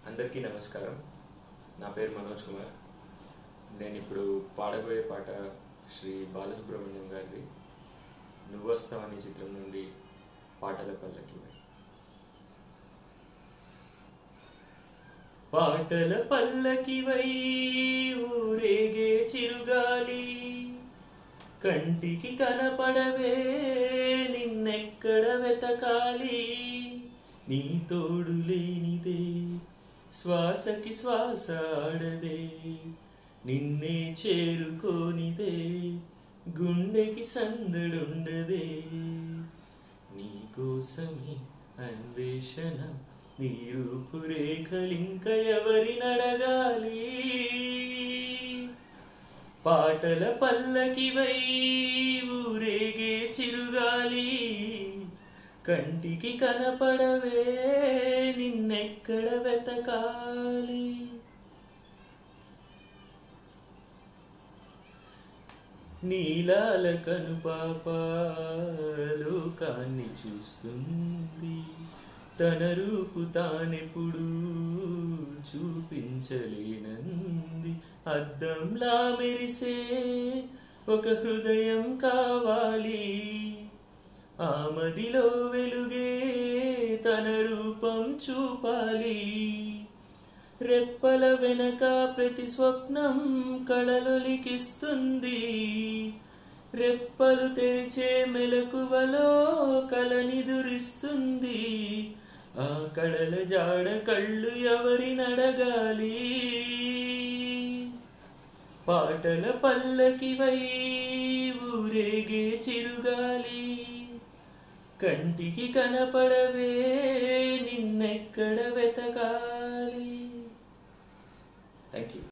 అందరికీ నమస్కారం. నా పేరు మనోజ్ కుమార్. నేను ఇప్పుడు పాడబోయే పాట శ్రీ బాలసుబ్రహ్మణ్యం గారిది నువ్వు వస్తావు అనే చిత్రం నుండి పాటల పల్లకివై. పాటల పల్లకివై ఊరేగే చిరుగాలి, కంటికి కనపడవే నిన్నెక్కడ వెతకాలి, నీ తోడు లేనిదే శ్వాసకి శ్వాస ఆడదే, నిన్నే చేరుకోనిదే గుండెకి సందడుండదే, నీకోసమే అన్వేషణ, నీ రూపురేఖలింక ఎవరినడగాలి. పాటల పల్లకివై ఊరేగే చిరుగాలి, కంటికి కనపడవే నిన్నెక్కడ వెతకాలి. నీలాల కనుపాప లోకాన్ని చూస్తుంది, తన రూపు తానెప్పుడు చూపించలేనంది, అద్దంలా మెరిసే ఒక హృదయం కావాలి, ఆ మదిలో వెలుగే తన రూపం చూపాలి, రెప్పల వెనక ప్రతి స్వప్నం కళలొలికిస్తుంది, రెప్పలు తెరిచే మెలకువలో కలనిదురిస్తుంది, ఆ కళల జాడ కళ్ళు ఎవరినడగాలి. పాటల పల్లకివై ఊరేగే చిరుగాలి, కంటికి కనపడవే నిన్నెక్కడ వెతకాలి. Thank you.